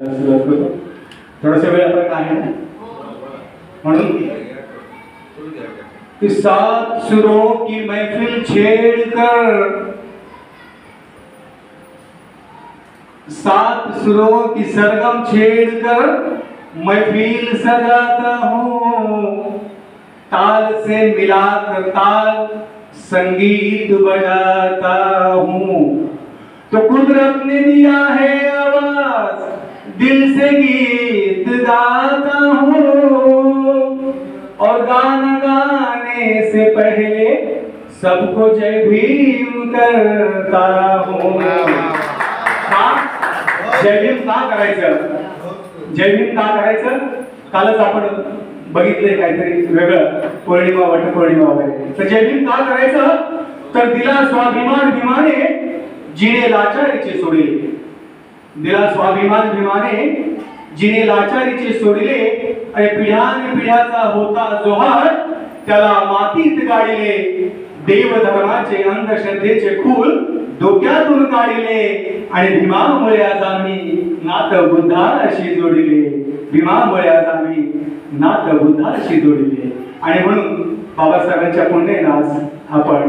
थोडासा वेळ आपण काय आहे म्हणून कि सात सुरों की महफिल छेड़कर, सात सुरों की सरगम छेड़कर महफिल सजाता हूँ, ताल से मिलाकर ताल संगीत बजाता हूँ। तो कुदरत ने दिया है आवाज, दिल से गीत गाता हूँ, और गाना गाने से पहले सबको जय भीम करता हूँ। जय भीम का करायचं? जय भीम का करायचं? कालच आपण बघितलंय काहीतरी वेगळं, पौर्णिमा वटपौर्णिमा वगैरे। तर जय भीम का करायचं? तर दिला स्वाभिमान भीमाने जिने लाचारीचे सोडिले, दिला स्वाभिमान भीमाने जिने लाचारीचे सोडिले, आणि पिढ्यान पिढ्याचा होता जोहार त्याला मातीत गाडिले, देव धर्माचे अंधश्रद्धेचे खूल डोक्यातून काढिले, आणि भीमामुळे आज आम्ही नाथ बुद्धाशी जोडिले, भीमामुळे आज आम्ही नाथ बुद्धाशी जोडिले। आणि म्हणून बाबासाहेबांच्या पुण्याने आज आपण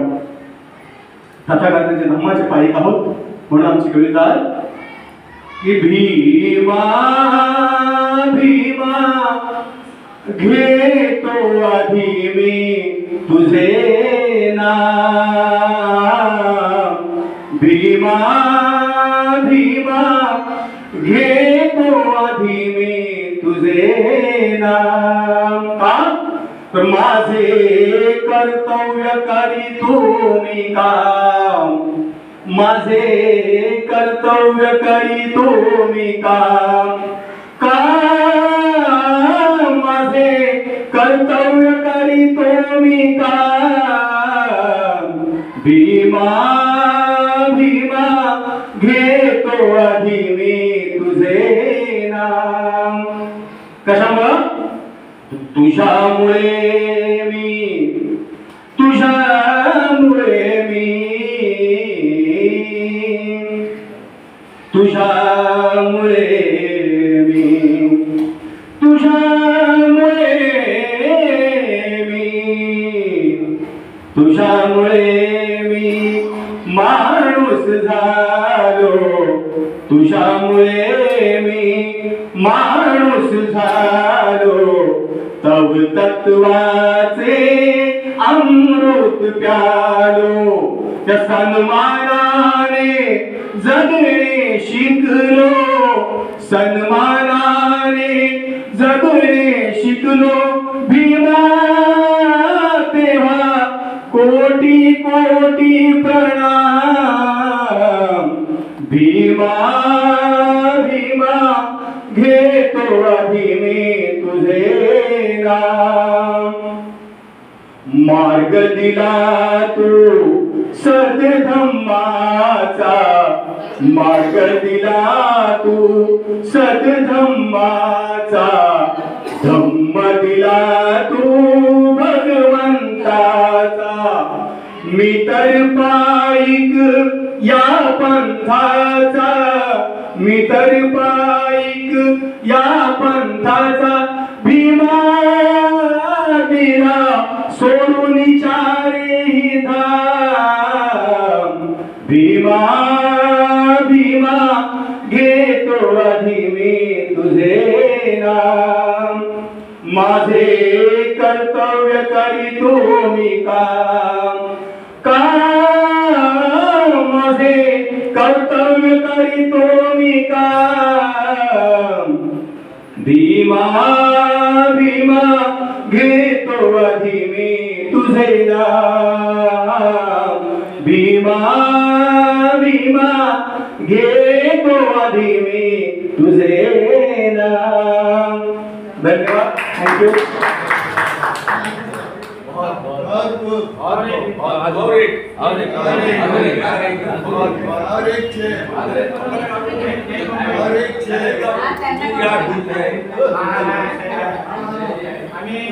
तथागतांच्या धम्माचे पायिक आहोत। म्हणून आमची कविता की भीमा भीमा घेतो आधी मी तुझे नाम, भीमा भीमा घेतो आधी मी तुझे नाम। का? तर माझे कर्तव्य करीतो मी काम, माझे कर्तव्य करीतो मी काम, काम माझे कर्तव्य करीतो मी काम, भीमा भीमा घेतो आधी मी तुझे नाम। कशामुळं? तुझ्यामुळे मी, तुझ्यामुळे मी, तुझ्यामुळे मी, तुझ्यामुळे मी, तुझ्यामुळे मी माणूस झालो, तुझ्यामुळे मी माणूस झालो, तव तत्वाचे अमृत प्यालो, त्या सन्मानाने जगणे शिकलो, सन्मानाने जगणे शिकलो, भीमा तेव्हा कोटी कोटी प्रणाम, भीमा भीमा घेतो आधी मी तुझे नाम। मार्ग दिला तू सद्धम्माचा, मार्ग दिला तू सद्धम्माचा, धम्म दिला तू भगवंताचा, मी तर पाईक या पंथाचा, मी तर पाईक या पंथाचा, भीमा दिला सोडून चारही धाम, भीमा भीमा घेतो आधी मी तुझे नाम, माझे कर्तव्य करीतो मी काम, काम माझे कर्तव्य करीतो मी काम, भीमा भीमा घेतो आधी मी तुझे नाम, भीमा भीमा घेतो आधी मी तुझे नाम। धन्यवाद, थँक्यू। आम्ही